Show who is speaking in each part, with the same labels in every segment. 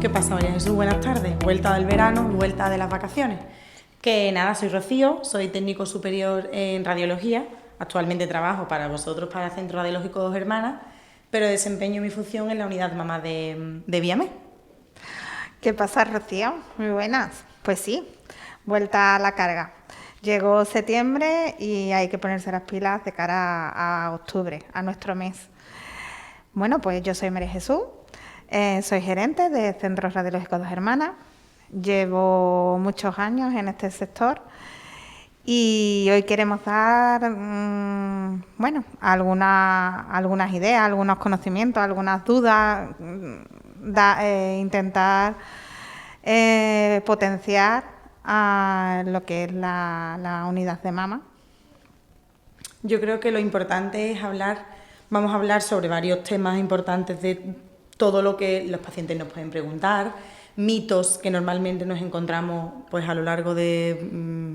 Speaker 1: ¿Qué pasa, María Jesús? Buenas tardes. Vuelta del verano y vuelta de las vacaciones. Que nada, soy Rocío, soy técnico superior en radiología. Actualmente trabajo para vosotros, para el Centro Radiológico Dos Hermanas, pero desempeño mi función en la unidad mamá de Viamé.
Speaker 2: ¿Qué pasa, Rocío? Muy buenas. Pues sí, vuelta a la carga. Llegó septiembre y hay que ponerse las pilas de cara a octubre, a nuestro mes. Bueno, pues yo soy María Jesús, soy gerente de Centros Radiológicos Dos Hermanas. Llevo muchos años en este sector y hoy queremos dar, bueno, algunas ideas, algunos conocimientos, algunas dudas, intentar potenciar a lo que es la unidad de mama.
Speaker 1: Yo creo que lo importante es vamos a hablar sobre varios temas importantes de todo lo que los pacientes nos pueden preguntar, mitos que normalmente nos encontramos pues a lo largo de,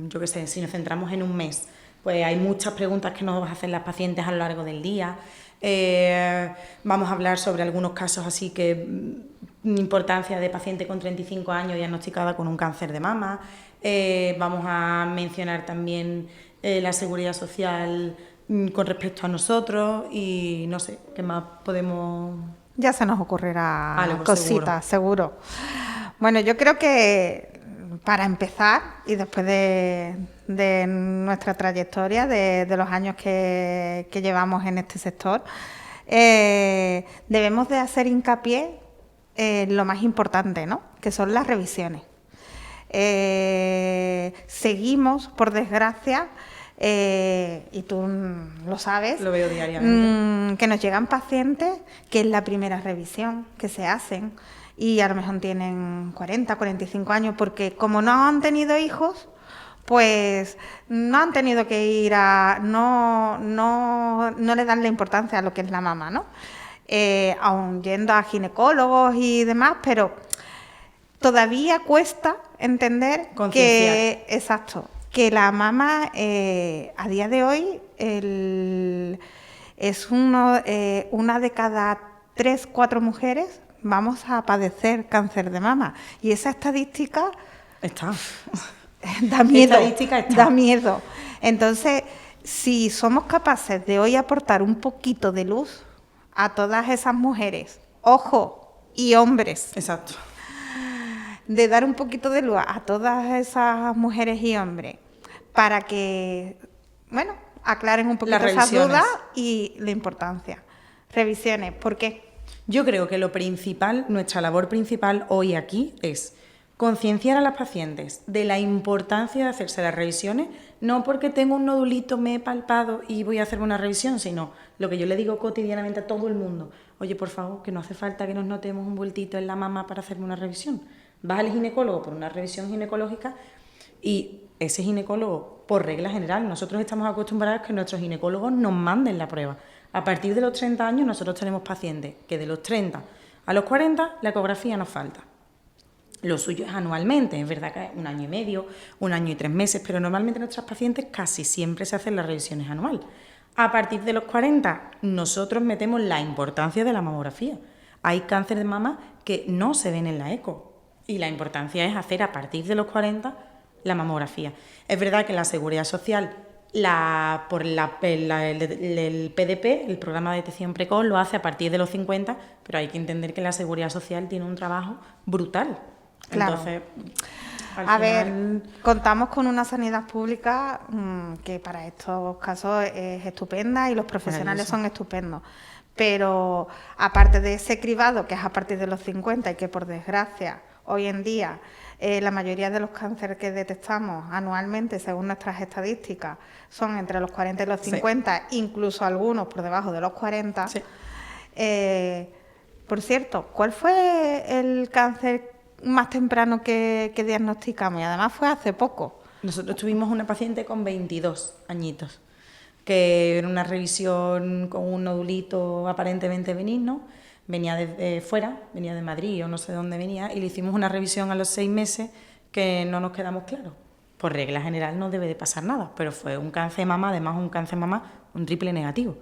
Speaker 1: yo qué sé, si nos centramos en un mes, pues hay muchas preguntas que nos hacen las pacientes a lo largo del día. Vamos a hablar sobre algunos casos así que importancia de paciente con 35 años diagnosticada con un cáncer de mama. Vamos a mencionar también la seguridad social con respecto a nosotros y no sé, ¿qué más podemos...?
Speaker 2: Ya se nos ocurrirá
Speaker 1: Algo,
Speaker 2: cositas, seguro. Bueno, yo creo que para empezar, y después de nuestra trayectoria, de los años que llevamos en este sector, debemos de hacer hincapié en lo más importante, ¿no? Que son las revisiones. Seguimos, por desgracia, y tú lo sabes,
Speaker 1: lo veo diariamente,
Speaker 2: que nos llegan pacientes que es la primera revisión que se hacen y a lo mejor tienen 40, 45 años porque como no han tenido hijos, pues no han tenido que ir no le dan la importancia a lo que es la mama, ¿no? Aun yendo a ginecólogos y demás, pero todavía cuesta entender que, exacto, que la mama a día de hoy es una de cada 3, 4 mujeres vamos a padecer cáncer de mama. Y esa estadística da miedo. Da miedo. Entonces, si somos capaces de hoy aportar un poquito de luz a todas esas mujeres, ojo, y hombres.
Speaker 1: Exacto.
Speaker 2: De dar un poquito de luz a todas esas mujeres y hombres para que, bueno, aclaren un poquito esas dudas y la importancia. Revisiones, ¿por qué?
Speaker 1: Yo creo que lo principal, nuestra labor principal hoy aquí es concienciar a las pacientes de la importancia de hacerse las revisiones, no porque tengo un nodulito, me he palpado y voy a hacerme una revisión, sino lo que yo le digo cotidianamente a todo el mundo. Oye, por favor, que no hace falta que nos notemos un bultito en la mama para hacerme una revisión. Vas al ginecólogo por una revisión ginecológica y ese ginecólogo, por regla general, nosotros estamos acostumbrados a que nuestros ginecólogos nos manden la prueba. A partir de los 30 años nosotros tenemos pacientes que de los 30 a los 40 la ecografía nos falta. Lo suyo es anualmente, es verdad que es 1 año y medio, 1 año y 3 meses, pero normalmente nuestras pacientes casi siempre se hacen las revisiones anual. A partir de los 40 nosotros metemos la importancia de la mamografía. Hay cáncer de mama que no se ven en la eco. Y la importancia es hacer a partir de los 40 la mamografía. Es verdad que la Seguridad Social, el PDP, el Programa de Detección Precoz, lo hace a partir de los 50, pero hay que entender que la Seguridad Social tiene un trabajo brutal.
Speaker 2: Claro.
Speaker 1: Entonces,
Speaker 2: a ver, contamos con una sanidad pública que para estos casos es estupenda y los profesionales son estupendos. Pero aparte de ese cribado, que es a partir de los 50 y que por desgracia hoy en día la mayoría de los cánceres que detectamos anualmente, según nuestras estadísticas, son entre los 40 y los 50, incluso algunos por debajo de los 40. Sí. Por cierto, ¿cuál fue el cáncer más temprano que diagnosticamos? Y además fue hace poco.
Speaker 1: Nosotros tuvimos una paciente con 22 añitos, que era una revisión con un nodulito aparentemente benigno. Venía de fuera, venía de Madrid o no sé dónde venía, y le hicimos una revisión a los 6 meses que no nos quedamos claros. Por regla general no debe de pasar nada, pero fue un cáncer de mama, además un cáncer de mama, un triple negativo.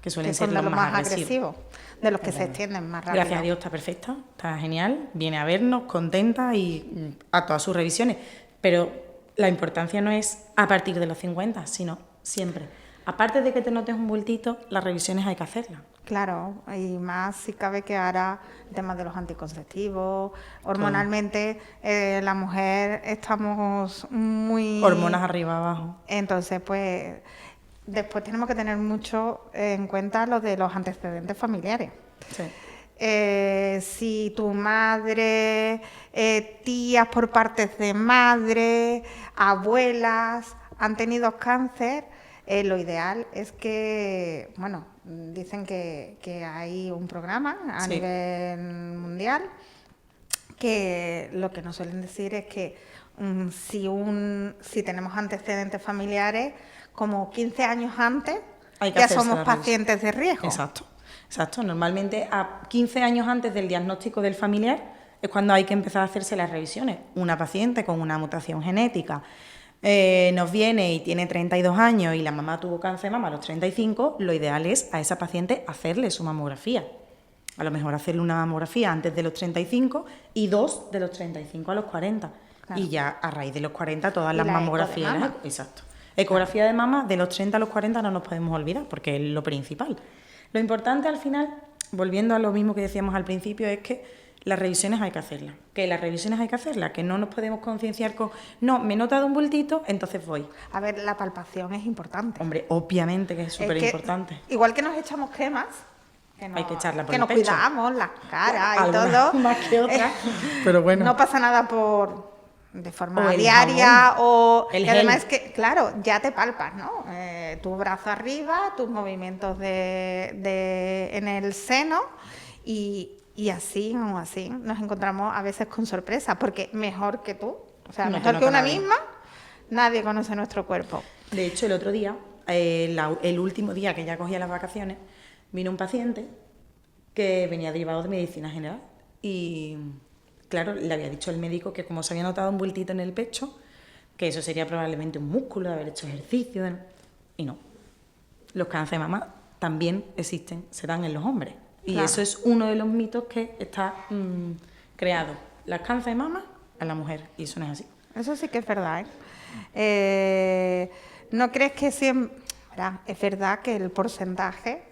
Speaker 1: que suelen
Speaker 2: que
Speaker 1: ser
Speaker 2: son de
Speaker 1: los
Speaker 2: los
Speaker 1: más
Speaker 2: más
Speaker 1: agresivos.
Speaker 2: de los que se extienden más rápido.
Speaker 1: Gracias a Dios está perfecta, está genial, viene a vernos, contenta y a todas sus revisiones. Pero la importancia no es a partir de los 50, sino siempre. Aparte de que te notes un bultito, las revisiones hay que hacerlas.
Speaker 2: Claro, y más si cabe que ahora el tema de los anticonceptivos, hormonalmente la mujer estamos muy...
Speaker 1: Hormonas arriba, abajo.
Speaker 2: Entonces, pues, después tenemos que tener mucho en cuenta lo de los antecedentes familiares.
Speaker 1: Sí.
Speaker 2: Si tu madre, tías por partes de madre, abuelas han tenido cáncer, lo ideal es que, bueno, dicen que hay un programa a nivel mundial que lo que nos suelen decir es que si tenemos antecedentes familiares, como 15 años antes, ya somos pacientes de riesgo.
Speaker 1: Exacto. Exacto, normalmente a 15 años antes del diagnóstico del familiar es cuando hay que empezar a hacerse las revisiones. Una paciente con una mutación genética nos viene y tiene 32 años y la mamá tuvo cáncer de mama a los 35, lo ideal es a esa paciente hacerle su mamografía. A lo mejor hacerle una mamografía antes de los 35 y 2 de los 35 a los 40. Claro. Y ya a raíz de los 40 todas las mamografías. Exacto. Ecografía de mama de los 30 a los 40 no nos podemos olvidar porque es lo principal. Lo importante al final, volviendo a lo mismo que decíamos al principio, es que las revisiones hay que hacerlas. Que las revisiones hay que hacerlas, que no nos podemos concienciar con, no, me he notado un bultito, entonces voy.
Speaker 2: A ver, la palpación es importante.
Speaker 1: Hombre, obviamente que es súper importante.
Speaker 2: Igual que nos echamos cremas,
Speaker 1: hay que echarla por
Speaker 2: que
Speaker 1: el
Speaker 2: nos
Speaker 1: pecho.
Speaker 2: Cuidamos, las caras y
Speaker 1: todo. Más que otras, pero bueno.
Speaker 2: No pasa nada de forma diaria o además es que, claro, ya te palpas, ¿no? Tu brazo arriba, tus movimientos en el seno y así o así nos encontramos a veces con sorpresa, porque mejor que tú, o sea, mejor que una misma, nadie conoce nuestro cuerpo.
Speaker 1: De hecho, el otro día, el último día que ya cogía las vacaciones, vino un paciente que venía derivado de medicina general y... Claro, le había dicho el médico que como se había notado un bultito en el pecho, que eso sería probablemente un músculo de haber hecho ejercicio. Y no. Los cánceres de mama también existen, se dan en los hombres. Y eso es uno de los mitos que está creado. Los cánceres de mama en la mujer, y eso no es así.
Speaker 2: Eso sí que es verdad, ¿eh? ¿No crees que siempre... Es verdad que el porcentaje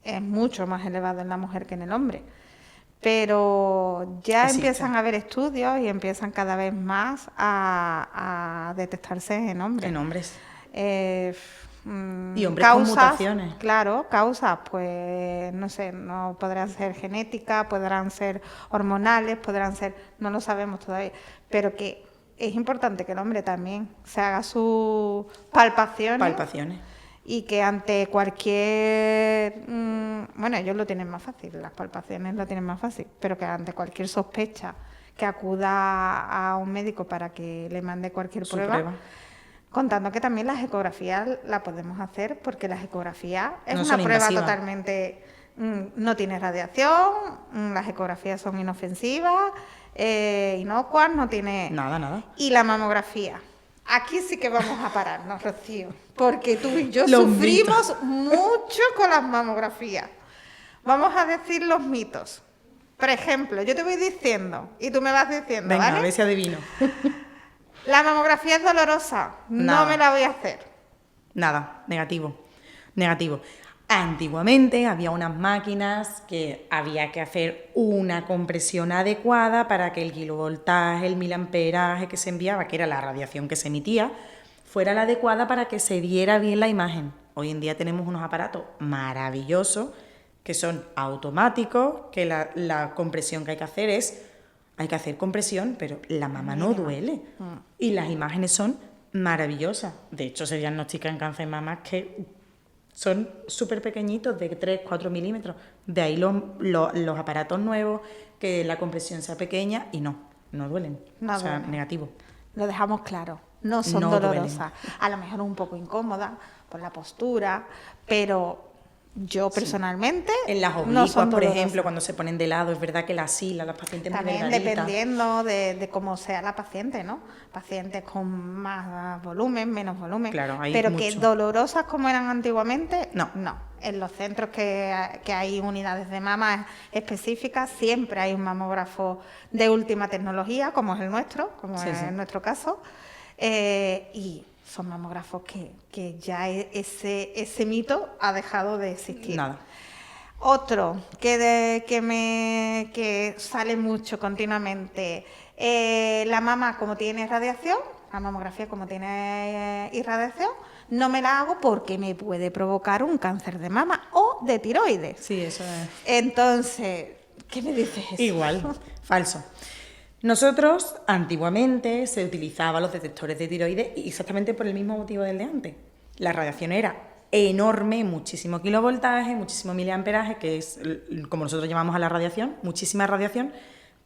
Speaker 2: es mucho más elevado en la mujer que en el hombre? Pero ya empiezan a haber estudios y empiezan cada vez más a detectarse en hombres.
Speaker 1: En hombres.
Speaker 2: Y hombres con mutaciones. Claro, causas, pues no sé, no podrán ser genéticas, podrán ser hormonales, podrán ser, no lo sabemos todavía, pero que es importante que el hombre también se haga sus palpaciones. Y que ante cualquier... bueno, ellos lo tienen más fácil, las palpaciones lo tienen más fácil, pero que ante cualquier sospecha que acuda a un médico para que le mande cualquier prueba. Contando que también las ecografías la podemos hacer, porque las ecografías es una prueba totalmente... no tiene radiación, las ecografías son inofensivas, inocuas, no tiene...
Speaker 1: Nada.
Speaker 2: Y la mamografía... Aquí sí que vamos a pararnos, Rocío, porque tú y yo sufrimos mucho con las mamografías. Vamos a decir los mitos. Por ejemplo, yo te voy diciendo y tú me vas diciendo,
Speaker 1: venga,
Speaker 2: ¿vale?
Speaker 1: A ver si adivino.
Speaker 2: La mamografía es dolorosa, no me la voy a hacer.
Speaker 1: Nada, negativo. Antiguamente había unas máquinas que había que hacer una compresión adecuada para que el kilovoltaje, el miliamperaje que se enviaba, que era la radiación que se emitía, fuera la adecuada para que se viera bien la imagen. Hoy en día tenemos unos aparatos maravillosos que son automáticos, que la compresión que hay que hacer hay que hacer compresión, pero la mama no duele. Y las imágenes son maravillosas. De hecho, se diagnostican cáncer de mama que son súper pequeñitos, de 3-4 milímetros. De ahí los aparatos nuevos, que la compresión sea pequeña y no duelen.
Speaker 2: No
Speaker 1: sea,
Speaker 2: duelen.
Speaker 1: negativo.
Speaker 2: Lo dejamos claro, no son dolorosas. A lo mejor un poco incómoda por la postura, pero Yo personalmente
Speaker 1: En las
Speaker 2: no
Speaker 1: oblicuas,
Speaker 2: son
Speaker 1: por
Speaker 2: dolorosas.
Speaker 1: ejemplo, cuando se ponen de lado, es verdad que la asila, las pacientes muy
Speaker 2: También
Speaker 1: delgaditas.
Speaker 2: dependiendo de cómo sea la paciente, ¿no? Pacientes con más volumen, menos volumen.
Speaker 1: Claro, hay
Speaker 2: Pero que
Speaker 1: mucho.
Speaker 2: dolorosas como eran antiguamente,
Speaker 1: No.
Speaker 2: no. En los centros que hay unidades de mama específicas, siempre hay un mamógrafo de última tecnología, como es el nuestro, como
Speaker 1: Sí,
Speaker 2: es
Speaker 1: sí.
Speaker 2: en nuestro caso. Y son mamógrafos que ya ese mito ha dejado de existir.
Speaker 1: Nada.
Speaker 2: Otro que sale mucho continuamente, la mama como tiene radiación, la mamografía como tiene irradiación, no me la hago porque me puede provocar un cáncer de mama o de tiroides.
Speaker 1: Sí, eso es.
Speaker 2: Entonces, ¿qué me dices eso?
Speaker 1: Igual, falso. Nosotros, antiguamente, se utilizaban los detectores de tiroides exactamente por el mismo motivo del de antes. La radiación era enorme, muchísimo kilovoltaje, muchísimo miliamperaje, que es como nosotros llamamos a la radiación, muchísima radiación,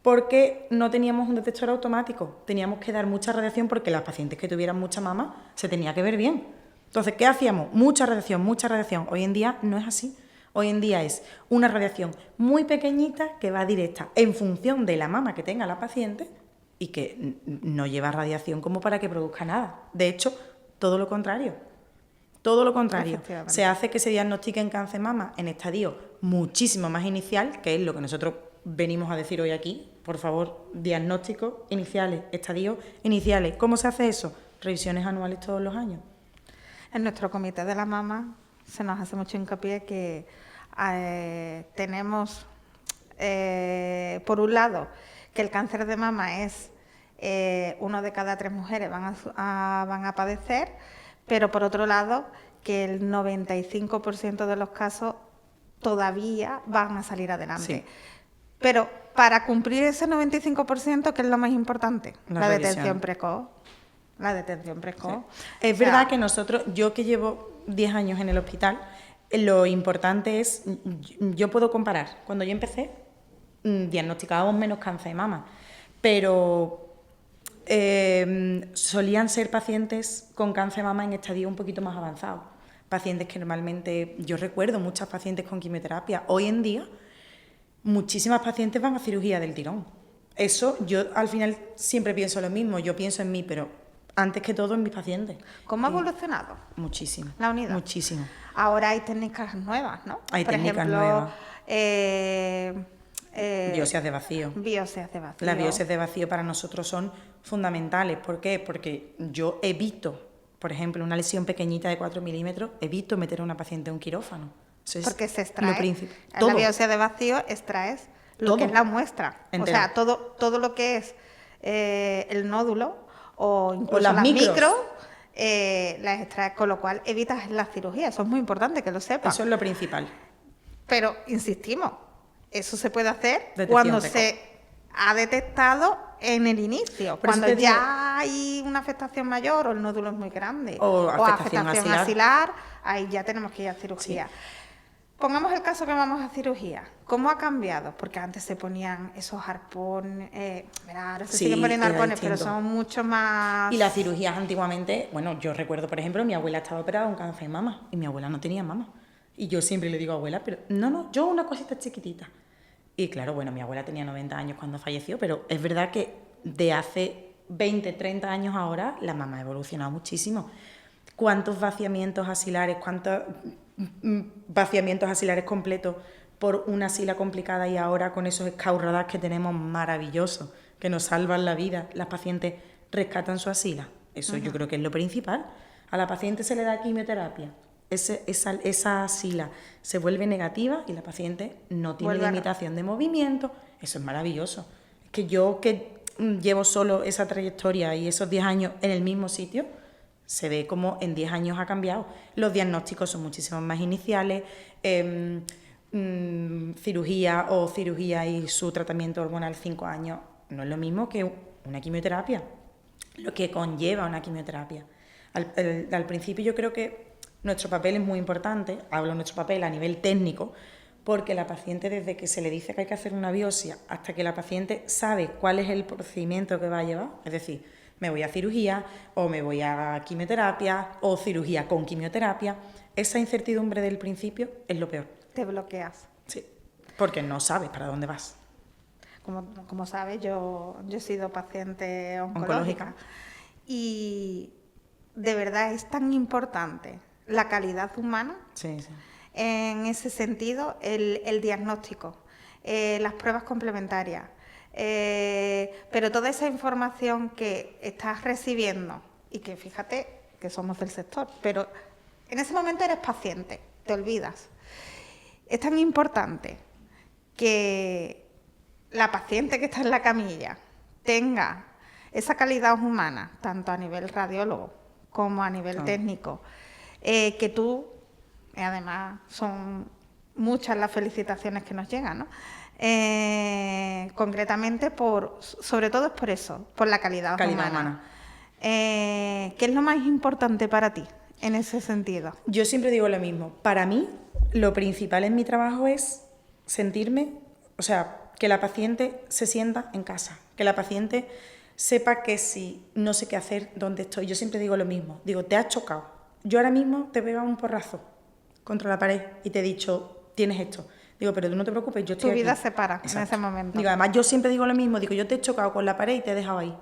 Speaker 1: porque no teníamos un detector automático. Teníamos que dar mucha radiación porque las pacientes que tuvieran mucha mama se tenía que ver bien. Entonces, ¿qué hacíamos? Mucha radiación, mucha radiación. Hoy en día no es así. Hoy en día es una radiación muy pequeñita que va directa en función de la mama que tenga la paciente y que no lleva radiación como para que produzca nada. De hecho, todo lo contrario. Todo lo contrario.
Speaker 2: Efectivamente.
Speaker 1: Se hace que se diagnostique en cáncer mama en estadio muchísimo más inicial, que es lo que nosotros venimos a decir hoy aquí. Por favor, diagnósticos iniciales, estadios iniciales. ¿Cómo se hace eso? Revisiones anuales todos los años.
Speaker 2: En nuestro comité de la mama se nos hace mucho hincapié que tenemos, por un lado, que el cáncer de mama es 1 de cada 3 mujeres van a padecer, pero por otro lado, que el 95% de los casos todavía van a salir adelante.
Speaker 1: Sí.
Speaker 2: Pero para cumplir ese 95%, ¿qué es lo más importante?
Speaker 1: La
Speaker 2: La
Speaker 1: revisión.
Speaker 2: detención precoz. La detención precoz.
Speaker 1: Es
Speaker 2: O sea,
Speaker 1: verdad que nosotros, yo que llevo 10 años en el hospital, lo importante es, yo puedo comparar. Cuando yo empecé, diagnosticábamos menos cáncer de mama, pero solían ser pacientes con cáncer de mama en estadio un poquito más avanzado. Pacientes que normalmente, yo recuerdo muchas pacientes con quimioterapia. Hoy en día, muchísimas pacientes van a cirugía del tirón. Eso, yo al final siempre pienso lo mismo, yo pienso en mí, pero antes que todo en mis pacientes.
Speaker 2: ¿cómo ha evolucionado
Speaker 1: Muchísimo.
Speaker 2: la unidad?
Speaker 1: Muchísimo.
Speaker 2: Ahora hay técnicas nuevas, ¿no?
Speaker 1: Hay
Speaker 2: Por
Speaker 1: técnicas
Speaker 2: ejemplo,
Speaker 1: nuevas.
Speaker 2: eh,
Speaker 1: Biopsias de vacío.
Speaker 2: biopsias de vacío.
Speaker 1: Las biopsias de vacío para nosotros son fundamentales. ¿Por qué? Porque yo evito, por ejemplo, una lesión pequeñita de 4 milímetros, evito meter a una paciente en un quirófano. Eso es
Speaker 2: Porque se extrae.
Speaker 1: lo principal.
Speaker 2: En
Speaker 1: Todo.
Speaker 2: la biopsia de vacío extraes lo
Speaker 1: Todo.
Speaker 2: que es la muestra.
Speaker 1: Entera.
Speaker 2: O sea, todo lo que es el nódulo o incluso
Speaker 1: las
Speaker 2: las
Speaker 1: micros.
Speaker 2: las extraes, con lo cual evitas la cirugía. Eso es muy importante que lo sepas.
Speaker 1: Eso es lo principal.
Speaker 2: Pero insistimos, eso se puede hacer
Speaker 1: Detección
Speaker 2: cuando
Speaker 1: precoz.
Speaker 2: se ha detectado en el inicio,
Speaker 1: Por eso
Speaker 2: cuando
Speaker 1: te digo-
Speaker 2: ya hay una afectación mayor o el nódulo es muy grande
Speaker 1: O afectación
Speaker 2: axilar, ahí ya tenemos que ir a cirugía. Pongamos el caso que vamos a cirugía. ¿Cómo ha cambiado? Porque antes se ponían esos arpones, ahora se
Speaker 1: Sí,
Speaker 2: siguen poniendo
Speaker 1: era
Speaker 2: arpones, pero
Speaker 1: distinto.
Speaker 2: son mucho más...
Speaker 1: Y las cirugías antiguamente, bueno, yo recuerdo, por ejemplo, mi abuela estaba operada de un cáncer de mama y mi abuela no tenía mama. Y yo siempre le digo, abuela, pero no, yo una cosita chiquitita. Y claro, bueno, mi abuela tenía 90 años cuando falleció, pero es verdad que de hace 20, 30 años ahora la mama ha evolucionado muchísimo. ¿Cuántos vaciamientos axilares, cuántos vaciamientos axilares completos por una asila complicada y ahora con esos escaurradas que tenemos maravillosos, que nos salvan la vida, las pacientes rescatan su asila? Eso yo creo que es lo principal. A la paciente se le da quimioterapia, esa asila se vuelve negativa y la paciente no tiene
Speaker 2: Vuelve a-
Speaker 1: limitación de movimiento. Eso es maravilloso. Es que yo que llevo solo esa trayectoria y esos 10 años en el mismo sitio, se ve como en 10 años ha cambiado. Los diagnósticos son muchísimo más iniciales, cirugía y su tratamiento hormonal 5 años no es lo mismo que una quimioterapia, lo que conlleva una quimioterapia. Al principio yo creo que nuestro papel es muy importante, hablo de nuestro papel a nivel técnico, porque la paciente desde que se le dice que hay que hacer una biopsia hasta que la paciente sabe cuál es el procedimiento que va a llevar, es decir, me voy a cirugía, o me voy a quimioterapia, o cirugía con quimioterapia. Esa incertidumbre del principio es lo peor.
Speaker 2: Te bloqueas.
Speaker 1: Sí, porque no sabes para dónde vas.
Speaker 2: Como sabes, yo he sido paciente
Speaker 1: Oncológica.
Speaker 2: Y de verdad es tan importante la calidad humana.
Speaker 1: Sí, sí.
Speaker 2: En ese sentido, el diagnóstico, las pruebas complementarias, pero toda esa información que estás recibiendo y que fíjate que somos del sector, pero en ese momento eres paciente, te olvidas. Es tan importante que la paciente que está en la camilla tenga esa calidad humana, tanto a nivel radiólogo como a nivel técnico, que tú, además son muchas las felicitaciones que nos llegan, ¿no? Concretamente, sobre todo es por eso, por la calidad humana. ¿Qué es lo más importante para ti en ese sentido?
Speaker 1: Yo siempre digo lo mismo. Para mí, lo principal en mi trabajo es sentirme, o sea, que la paciente se sienta en casa, que la paciente sepa que si no sé qué hacer, dónde estoy. Yo siempre digo lo mismo. Digo, te has chocado. Yo ahora mismo te pego un porrazo contra la pared y te he dicho, tienes esto. Digo, pero tú no te preocupes, yo estoy aquí.
Speaker 2: Tu vida se para. Exacto. En ese momento.
Speaker 1: Digo, además yo siempre digo lo mismo. Digo, yo te he chocado con la pared y te he dejado ahí.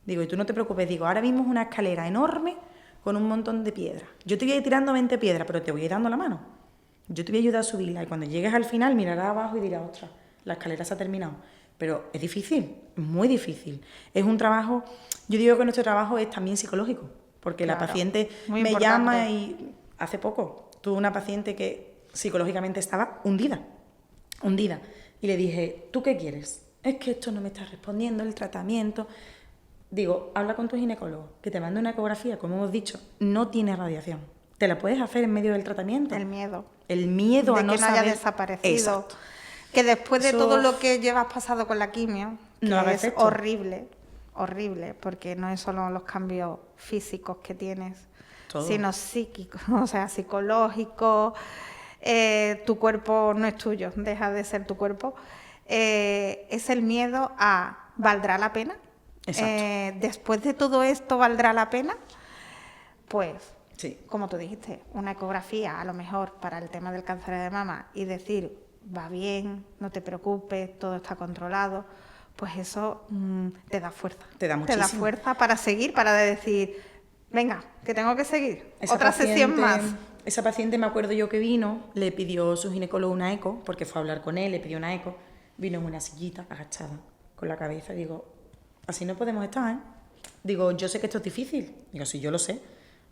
Speaker 1: Digo, y tú no te preocupes. Digo, ahora mismo es una escalera enorme con un montón de piedras. Yo te voy a ir tirando 20 piedras, pero te voy a ir dando la mano. Yo te voy a ayudar a subirla y cuando llegues al final mirarás abajo y dirás, ostras, la escalera se ha terminado. Pero es difícil, es muy difícil. Es un trabajo, yo digo que nuestro trabajo es también psicológico, porque claro, la paciente me llama y hace poco tuve una paciente que psicológicamente estaba hundida. Y le dije, ¿tú qué quieres? Es que esto no me está respondiendo, el tratamiento. Digo, habla con tu ginecólogo, que te mande una ecografía, como hemos dicho, no tiene radiación. Te la puedes hacer en medio del tratamiento.
Speaker 2: El miedo.
Speaker 1: El miedo
Speaker 2: de
Speaker 1: a no
Speaker 2: que no
Speaker 1: saber.
Speaker 2: Haya desaparecido.
Speaker 1: Exacto.
Speaker 2: Que después de todo lo que llevas pasado con la quimio, que
Speaker 1: no
Speaker 2: es horrible, porque no es solo los cambios físicos que tienes, todo, sino psíquicos, o sea, psicológicos, tu cuerpo no es tuyo, deja de ser tu cuerpo, es el miedo a, ¿valdrá la pena? Después de todo esto, ¿valdrá la pena? Pues, sí, como tú dijiste, una ecografía a lo mejor para el tema del cáncer de mama y decir, va bien, no te preocupes, todo está controlado, pues eso te da fuerza.
Speaker 1: Te da muchísimo.
Speaker 2: Te da fuerza para seguir, para decir, venga, que tengo que seguir, otra sesión más.
Speaker 1: Esa paciente, me acuerdo yo que vino, le pidió su ginecólogo una eco, porque fue a hablar con él, le pidió una eco, vino en una sillita, agachada, con la cabeza, digo, así no podemos estar, ¿eh? Digo, yo sé que esto es difícil, digo, sí, yo lo sé.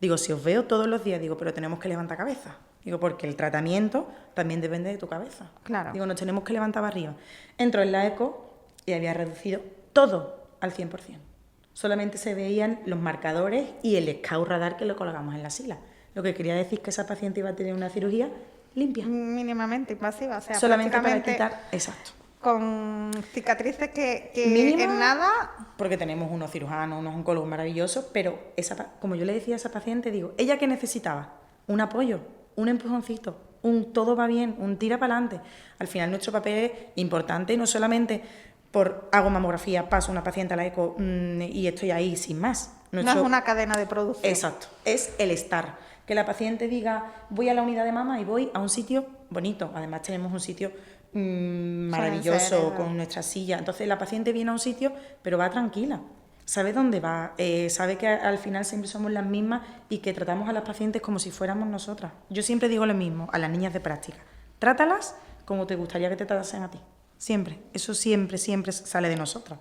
Speaker 1: Digo, si os veo todos los días, digo, pero tenemos que levantar cabeza. Digo, porque el tratamiento también depende de tu cabeza.
Speaker 2: Claro.
Speaker 1: Digo, nos tenemos que levantar para arriba. Entró en la eco y había reducido todo al 100%. Solamente se veían los marcadores y el scout radar que lo colgamos en la sila. Lo que quería decir es que esa paciente iba a tener una cirugía limpia.
Speaker 2: Mínimamente invasiva. O sea,
Speaker 1: solamente para quitar, exacto.
Speaker 2: Con cicatrices que
Speaker 1: mínima,
Speaker 2: en nada.
Speaker 1: Porque tenemos unos cirujanos, unos oncólogos maravillosos, pero como yo le decía a esa paciente, digo, ¿ella qué necesitaba? Un apoyo, un empujoncito, un todo va bien, un tira para adelante. Al final nuestro papel es importante, no solamente por hago mamografía, paso una paciente a la eco y estoy ahí sin más.
Speaker 2: No es una cadena de producción.
Speaker 1: Exacto, es el estar. Que la paciente diga, voy a la unidad de mama y voy a un sitio bonito. Además tenemos un sitio maravilloso con nuestra silla. Entonces la paciente viene a un sitio, pero va tranquila. Sabe dónde va, sabe que al final siempre somos las mismas y que tratamos a las pacientes como si fuéramos nosotras. Yo siempre digo lo mismo a las niñas de práctica. Trátalas como te gustaría que te tratasen a ti. Siempre. Eso siempre, siempre sale de nosotras.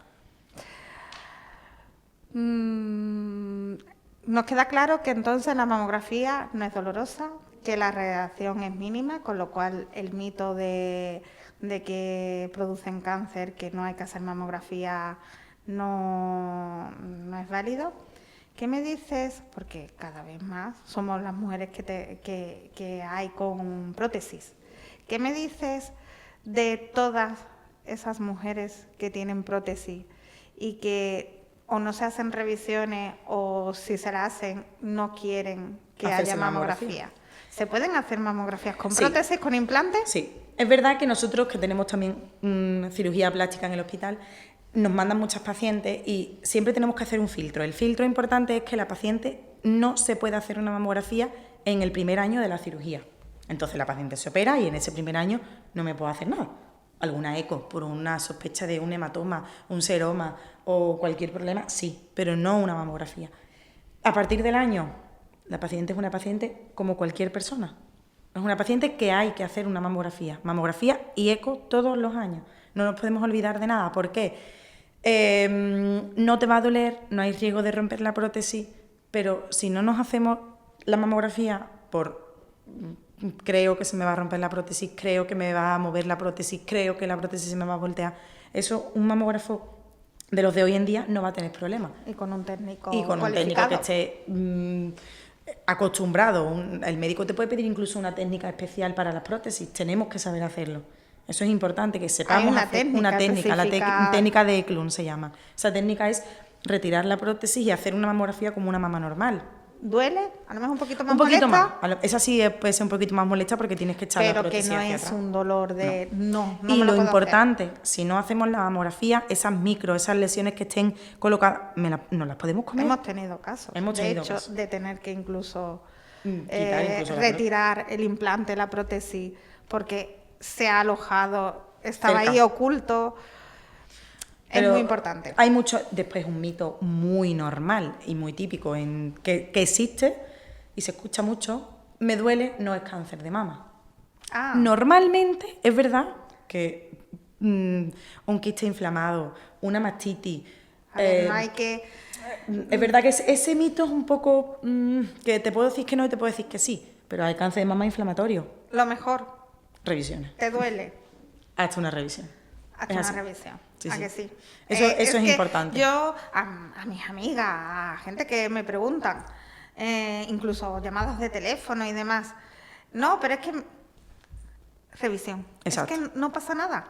Speaker 2: Nos queda claro que entonces la mamografía no es dolorosa, que la radiación es mínima, con lo cual el mito de que producen cáncer, que no hay que hacer mamografía, no es válido. ¿Qué me dices? Porque cada vez más somos las mujeres que hay con prótesis. ¿Qué me dices de todas esas mujeres que tienen prótesis y que o no se hacen revisiones o si se las hacen no quieren que haya mamografía? ¿Se pueden hacer mamografías con prótesis, con implantes?
Speaker 1: Sí. Es verdad que nosotros, que tenemos también cirugía plástica en el hospital, nos mandan muchas pacientes y siempre tenemos que hacer un filtro. El filtro importante es que la paciente no se puede hacer una mamografía en el primer año de la cirugía. Entonces la paciente se opera y en ese primer año no me puedo hacer nada. Alguna eco por una sospecha de un hematoma, un seroma o cualquier problema, sí, pero no una mamografía. A partir del año, la paciente es una paciente como cualquier persona. Es una paciente que hay que hacer una mamografía y eco todos los años. No nos podemos olvidar de nada. ¿Por qué? No te va a doler, no hay riesgo de romper la prótesis, pero si no nos hacemos la mamografía creo que se me va a romper la prótesis, creo que me va a mover la prótesis, creo que la prótesis se me va a voltear, eso un mamógrafo de los de hoy en día no va a tener problema.
Speaker 2: Y con un técnico
Speaker 1: que esté acostumbrado. El médico te puede pedir incluso una técnica especial para las prótesis, tenemos que saber hacerlo. Eso es importante, que sepamos hacer una técnica, la técnica de Eklund se llama. Esa técnica es retirar la prótesis y hacer una mamografía como una mama normal.
Speaker 2: ¿Duele? A lo mejor un poquito más
Speaker 1: un poquito
Speaker 2: molesta.
Speaker 1: Más. Esa sí puede ser un poquito más molesta porque tienes que echar la prótesis hacia atrás.
Speaker 2: Pero que no es un dolor de... No
Speaker 1: y lo importante, si no hacemos la mamografía, esas lesiones que estén colocadas, no las podemos comer.
Speaker 2: Hemos tenido casos. De tener que incluso retirar el implante, la prótesis, porque se ha alojado, estaba ahí oculto. Pero es muy importante.
Speaker 1: Hay mucho, después un mito muy normal y muy típico que existe y se escucha mucho: me duele, no es cáncer de mama. Normalmente es verdad que un quiste inflamado, una mastitis... Es verdad que ese mito es un poco que te puedo decir que no y te puedo decir que sí, pero hay cáncer de mama inflamatorio.
Speaker 2: Lo mejor.
Speaker 1: Revisiones.
Speaker 2: ¿Te duele?
Speaker 1: Hasta una revisión.
Speaker 2: Hasta una revisión. Sí, ¿a que sí?
Speaker 1: Eso es importante.
Speaker 2: Yo, a mis amigas, a gente que me preguntan, incluso llamadas de teléfono y demás, no, pero es que... Revisión. Exacto. Es que no pasa nada.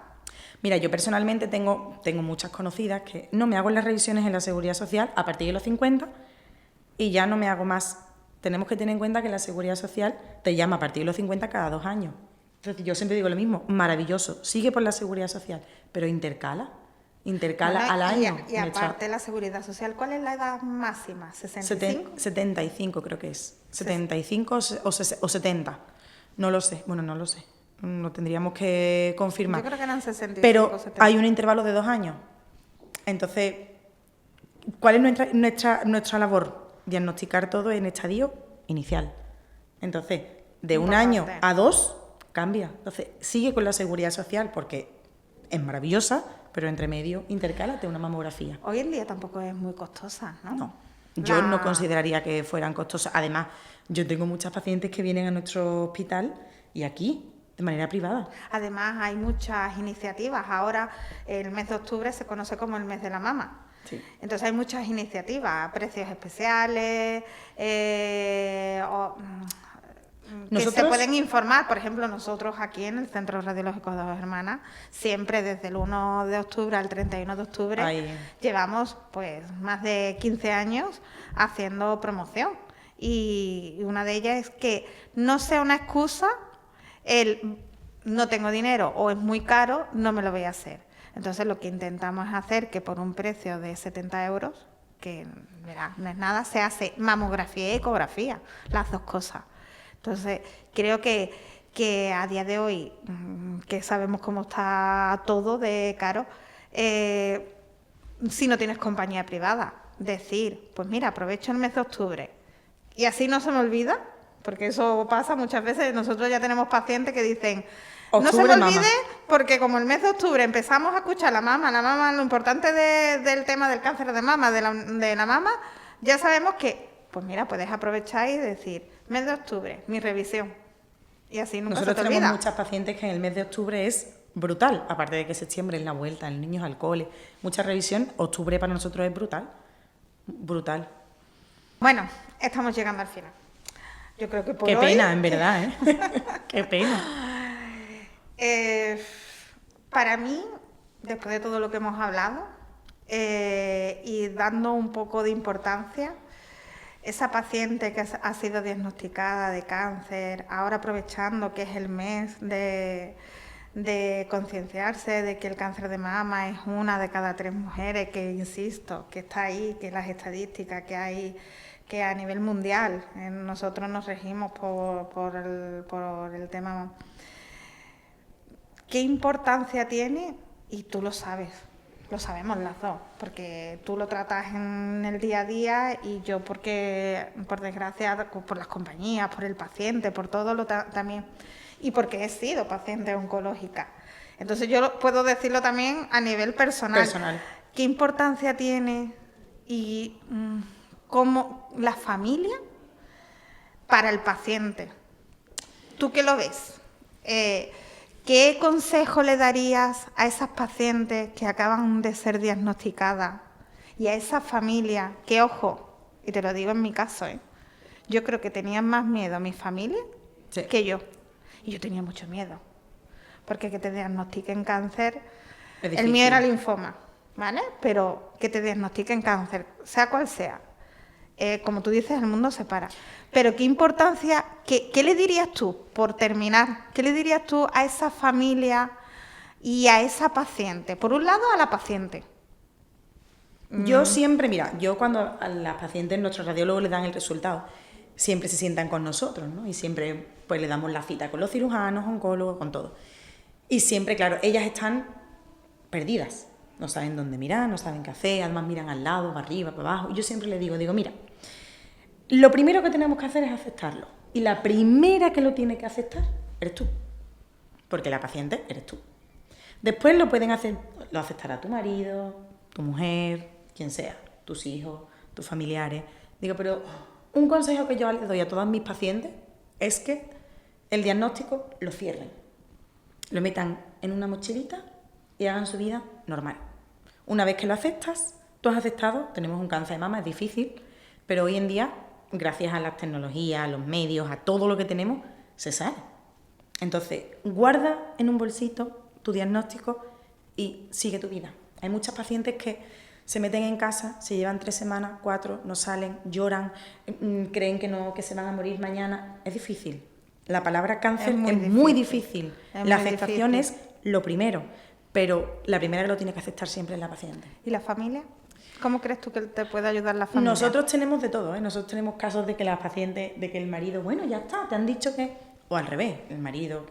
Speaker 1: Mira, yo personalmente tengo muchas conocidas que no me hago las revisiones en la Seguridad Social a partir de los 50 y ya no me hago más. Tenemos que tener en cuenta que la Seguridad Social te llama a partir de los 50 cada 2 años. Entonces, yo siempre digo lo mismo: maravilloso, sigue por la Seguridad Social, pero intercala al año.
Speaker 2: Y aparte la Seguridad Social, ¿cuál es la edad máxima? ¿65?
Speaker 1: 75 creo que es. 75 o 70. No lo sé, no lo sé. Lo tendríamos que confirmar.
Speaker 2: Yo creo que eran 65.
Speaker 1: Pero
Speaker 2: 70.
Speaker 1: hay un intervalo de 2 años. Entonces, ¿cuál es nuestra labor? Diagnosticar todo en estadio inicial. Entonces, de un año a 2 cambia. Entonces, sigue con la Seguridad Social porque es maravillosa, pero entre medio intercálate una mamografía.
Speaker 2: Hoy en día tampoco es muy costosa, ¿no?
Speaker 1: No, yo no consideraría que fueran costosas. Además, yo tengo muchas pacientes que vienen a nuestro hospital y aquí, de manera privada.
Speaker 2: Además, hay muchas iniciativas. Ahora, el mes de octubre se conoce como el mes de la mama.
Speaker 1: Sí.
Speaker 2: Entonces, hay muchas iniciativas, precios especiales, que se pueden informar. Por ejemplo, nosotros aquí en el Centro Radiológico de Dos Hermanas, siempre desde el 1 de octubre al 31 de octubre, llevamos pues más de 15 años haciendo promoción. Y una de ellas es que no sea una excusa el no tengo dinero o es muy caro, no me lo voy a hacer. Entonces, lo que intentamos es hacer que por un precio de 70 euros, que no es nada, se hace mamografía y ecografía, las dos cosas. Entonces, creo que a día de hoy, que sabemos cómo está todo de caro, si no tienes compañía privada, decir, pues mira, aprovecho el mes de octubre y así no se me olvida, porque eso pasa muchas veces. Nosotros ya tenemos pacientes que dicen, no se me olvide, porque como el mes de octubre empezamos a escuchar la mama, lo importante del tema del cáncer de mama, de la mama, ya sabemos que, pues mira, puedes aprovechar y decir, mes de octubre, mi revisión. Y así nunca se te olvida.
Speaker 1: Nosotros tenemos muchas pacientes que en el mes de octubre es brutal, aparte de que septiembre es la vuelta, el niño al cole, mucha revisión, octubre para nosotros es brutal, brutal.
Speaker 2: Bueno, estamos llegando al final. Yo creo que por
Speaker 1: hoy...
Speaker 2: Qué
Speaker 1: pena, en verdad, ¿eh? Qué pena.
Speaker 2: Para mí, después de todo lo que hemos hablado, y dando un poco de importancia, esa paciente que ha sido diagnosticada de cáncer, ahora aprovechando que es el mes de de concienciarse de que el cáncer de mama es una de cada 3 mujeres, que insisto, que está ahí, que las estadísticas que hay, que a nivel mundial, nosotros nos regimos por el tema. ¿Qué importancia tiene? Y tú lo sabes, lo sabemos las dos, porque tú lo tratas en el día a día y yo porque, por desgracia, por las compañías, por el paciente, por todo lo también, y porque he sido paciente oncológica. Entonces yo puedo decirlo también a nivel personal. ¿Qué importancia tiene y cómo la familia para el paciente? ¿Tú qué lo ves? ¿Qué consejo le darías a esas pacientes que acaban de ser diagnosticadas y a esa familia que, ojo, y te lo digo en mi caso, yo creo que tenían más miedo mi familia que yo. Y yo tenía mucho miedo, porque que te diagnostiquen cáncer, el mío era linfoma, ¿vale? Pero que te diagnostiquen cáncer, sea cual sea, como tú dices, el mundo se para. Pero qué importancia, ¿qué le dirías tú, por terminar, qué le dirías tú a esa familia y a esa paciente? Por un lado, a la paciente.
Speaker 1: Yo siempre, mira, yo cuando a las pacientes, nuestros radiólogos les dan el resultado, siempre se sientan con nosotros, ¿no? Y siempre pues le damos la cita con los cirujanos, oncólogos, con todo. Y siempre, claro, ellas están perdidas, no saben dónde mirar, no saben qué hacer, además miran al lado, para arriba, para abajo. Y yo siempre les digo, mira, lo primero que tenemos que hacer es aceptarlo. Y la primera que lo tiene que aceptar eres tú, porque la paciente eres tú. Después lo aceptará tu marido, tu mujer, quien sea, tus hijos, tus familiares. Digo, pero un consejo que yo les doy a todas mis pacientes es que el diagnóstico lo cierren, lo metan en una mochilita y hagan su vida normal. Una vez que lo aceptas, tú has aceptado, tenemos un cáncer de mama, es difícil, pero hoy en día, gracias a las tecnologías, a los medios, a todo lo que tenemos, se sale. Entonces, guarda en un bolsito tu diagnóstico y sigue tu vida. Hay muchas pacientes que se meten en casa, se llevan 3 semanas, 4, no salen, lloran, creen que se van a morir mañana. Es difícil. La palabra cáncer es muy difícil. La aceptación es lo primero, pero la primera que lo tiene que aceptar siempre es la paciente.
Speaker 2: ¿Y la familia? ¿Cómo crees tú que te puede ayudar la familia?
Speaker 1: Nosotros tenemos de todo, ¿eh? Nosotros tenemos casos de que las pacientes, de que el marido, bueno, ya está, te han dicho que... O al revés, el marido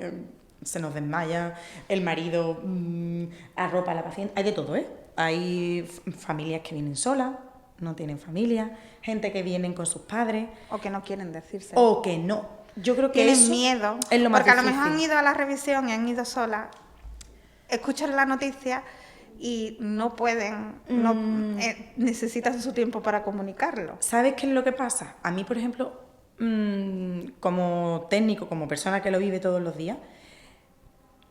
Speaker 1: se nos desmaya, el marido arropa a la paciente. Hay de todo, ¿eh? Hay familias que vienen solas, no tienen familia, gente que vienen con sus padres.
Speaker 2: O que no quieren decirse.
Speaker 1: O que no. Yo creo que
Speaker 2: tienen
Speaker 1: eso
Speaker 2: miedo.
Speaker 1: Es lo más
Speaker 2: porque
Speaker 1: difícil.
Speaker 2: A lo mejor han ido a la revisión y han ido solas, escuchan la noticia y no pueden, necesitan su tiempo para comunicarlo.
Speaker 1: ¿Sabes qué es lo que pasa? A mí, por ejemplo, como técnico, como persona que lo vive todos los días,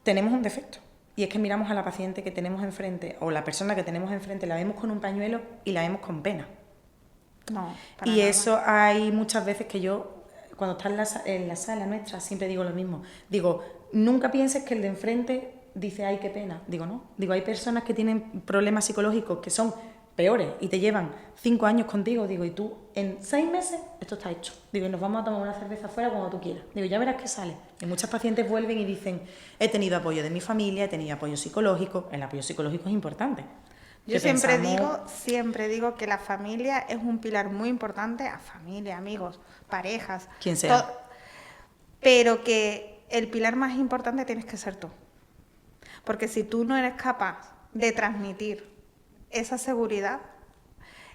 Speaker 1: tenemos un defecto. Y es que miramos a la paciente que tenemos enfrente, o la persona que tenemos enfrente, la vemos con un pañuelo y la vemos con pena.
Speaker 2: No,
Speaker 1: y nada. Eso hay muchas veces que yo, cuando está en la sala nuestra, siempre digo lo mismo. Digo, nunca pienses que el de enfrente dice, ay, qué pena. Digo, no. Digo, hay personas que tienen problemas psicológicos que son peores y te llevan 5 años contigo. Digo, y tú, en 6 meses, esto está hecho. Digo, y nos vamos a tomar una cerveza afuera cuando tú quieras. Digo, ya verás que sale. Y muchas pacientes vuelven y dicen, he tenido apoyo de mi familia, he tenido apoyo psicológico. El apoyo psicológico es importante.
Speaker 2: Yo siempre digo que la familia es un pilar muy importante, a familia, amigos, parejas.
Speaker 1: Quien sea.
Speaker 2: Pero que el pilar más importante tienes que ser tú. Porque si tú no eres capaz de transmitir esa seguridad,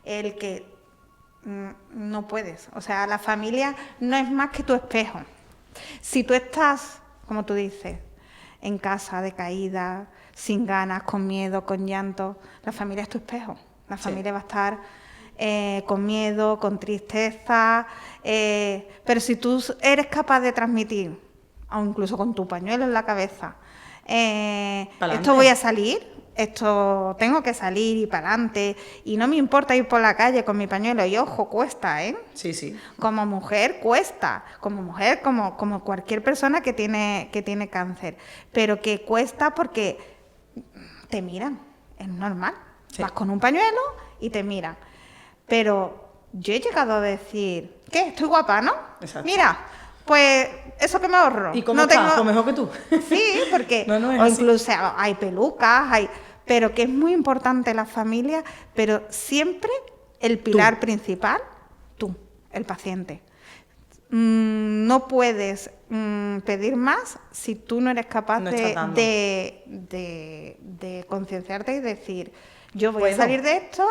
Speaker 2: el que no puedes. O sea, la familia no es más que tu espejo. Si tú estás, como tú dices, en casa, decaída, sin ganas, con miedo, con llanto, la familia es tu espejo. La familia va a estar con miedo, con tristeza, pero si tú eres capaz de transmitir, o incluso con tu pañuelo en la cabeza, esto voy a salir, esto tengo que salir y para adelante, y no me importa ir por la calle con mi pañuelo, y ojo, cuesta, ¿eh?
Speaker 1: Sí, sí.
Speaker 2: Como mujer cuesta, como mujer, como cualquier persona que tiene cáncer, pero que cuesta porque te miran, es normal, vas con un pañuelo y te miran, pero yo he llegado a decir, ¿qué? Estoy guapa, ¿no?
Speaker 1: Exacto.
Speaker 2: Mira, pues eso que me ahorro.
Speaker 1: ¿Y cómo estás? Pues mejor que tú.
Speaker 2: Sí, porque
Speaker 1: No, es
Speaker 2: o
Speaker 1: así.
Speaker 2: incluso hay pelucas, pero que es muy importante la familia, pero siempre el pilar principal, tú, el paciente. No puedes pedir más si tú no eres capaz
Speaker 1: No
Speaker 2: de concienciarte y decir, yo voy a
Speaker 1: ¿Puedo?
Speaker 2: salir de esto,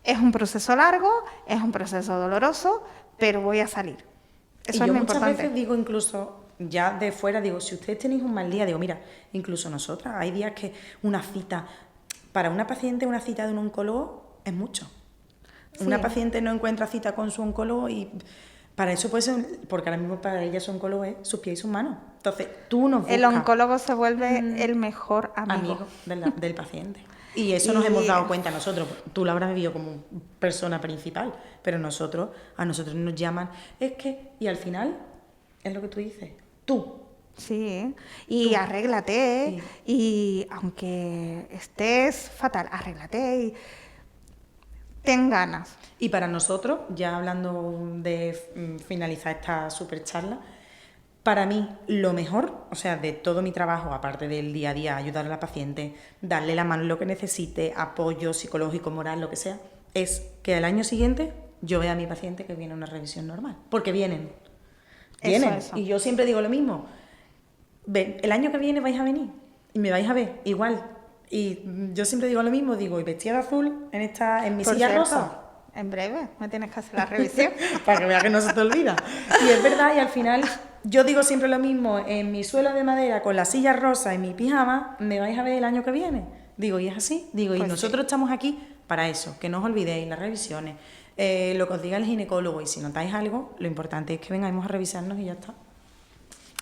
Speaker 2: es un proceso largo, es un proceso doloroso, pero voy a salir. Eso
Speaker 1: Y
Speaker 2: es
Speaker 1: yo
Speaker 2: muy
Speaker 1: muchas
Speaker 2: importante.
Speaker 1: veces digo, incluso ya de fuera, digo, si ustedes tenéis un mal día, digo, mira, incluso nosotras, hay días que una cita, para una paciente, una cita de un oncólogo es mucho.
Speaker 2: Sí.
Speaker 1: Una paciente no encuentra cita con su oncólogo y para eso puede ser, porque ahora mismo para ella su oncólogo es sus pies y sus manos. Entonces, tú nos buscas
Speaker 2: El oncólogo se vuelve el mejor amigo.
Speaker 1: del paciente. Y eso nos hemos dado cuenta nosotros. Tú lo habrás vivido como persona principal, pero a nosotros nos llaman, es que, y al final, es lo que tú dices, tú.
Speaker 2: Sí, y arréglate, y aunque estés fatal, arréglate y ten ganas.
Speaker 1: Y para nosotros, ya hablando de finalizar esta super charla, para mí lo mejor, o sea, de todo mi trabajo, aparte del día a día, ayudar a la paciente, darle la mano en lo que necesite, apoyo psicológico, moral, lo que sea, es que al año siguiente yo vea a mi paciente que viene a una revisión normal. Porque vienen.
Speaker 2: Eso.
Speaker 1: Y yo siempre digo lo mismo. El año que viene vais a venir y me vais a ver igual. Y yo siempre digo lo mismo, digo, y vestida de azul en mi
Speaker 2: Por
Speaker 1: silla
Speaker 2: cierto,
Speaker 1: rosa.
Speaker 2: en breve me tienes que hacer la revisión.
Speaker 1: Para que veas que no se te olvida. Y es verdad, y al final yo digo siempre lo mismo, en mi suelo de madera, con la silla rosa y mi pijama, me vais a ver el año que viene. Digo, y es así. Digo, y
Speaker 2: Pues
Speaker 1: nosotros estamos aquí para eso, que no os olvidéis, las revisiones, lo que os diga el ginecólogo, y si notáis algo, lo importante es que vengamos a revisarnos y ya está.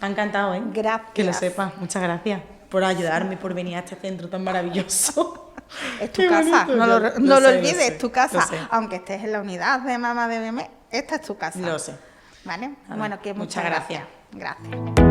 Speaker 1: Ha encantado, ¿eh?
Speaker 2: Gracias.
Speaker 1: Que lo sepas. Muchas gracias por ayudarme, por venir a este centro tan maravilloso.
Speaker 2: Es tu
Speaker 1: Qué
Speaker 2: casa,
Speaker 1: bonito.
Speaker 2: no lo
Speaker 1: Lo sé,
Speaker 2: olvides,
Speaker 1: lo sé,
Speaker 2: es tu
Speaker 1: lo
Speaker 2: casa.
Speaker 1: sé.
Speaker 2: Aunque estés en la unidad de mamá de bebé, esta es tu casa.
Speaker 1: Lo sé.
Speaker 2: ¿Vale?
Speaker 1: Nada,
Speaker 2: Bueno, que muchas
Speaker 1: muchas gracias.
Speaker 2: gracias. Gracias.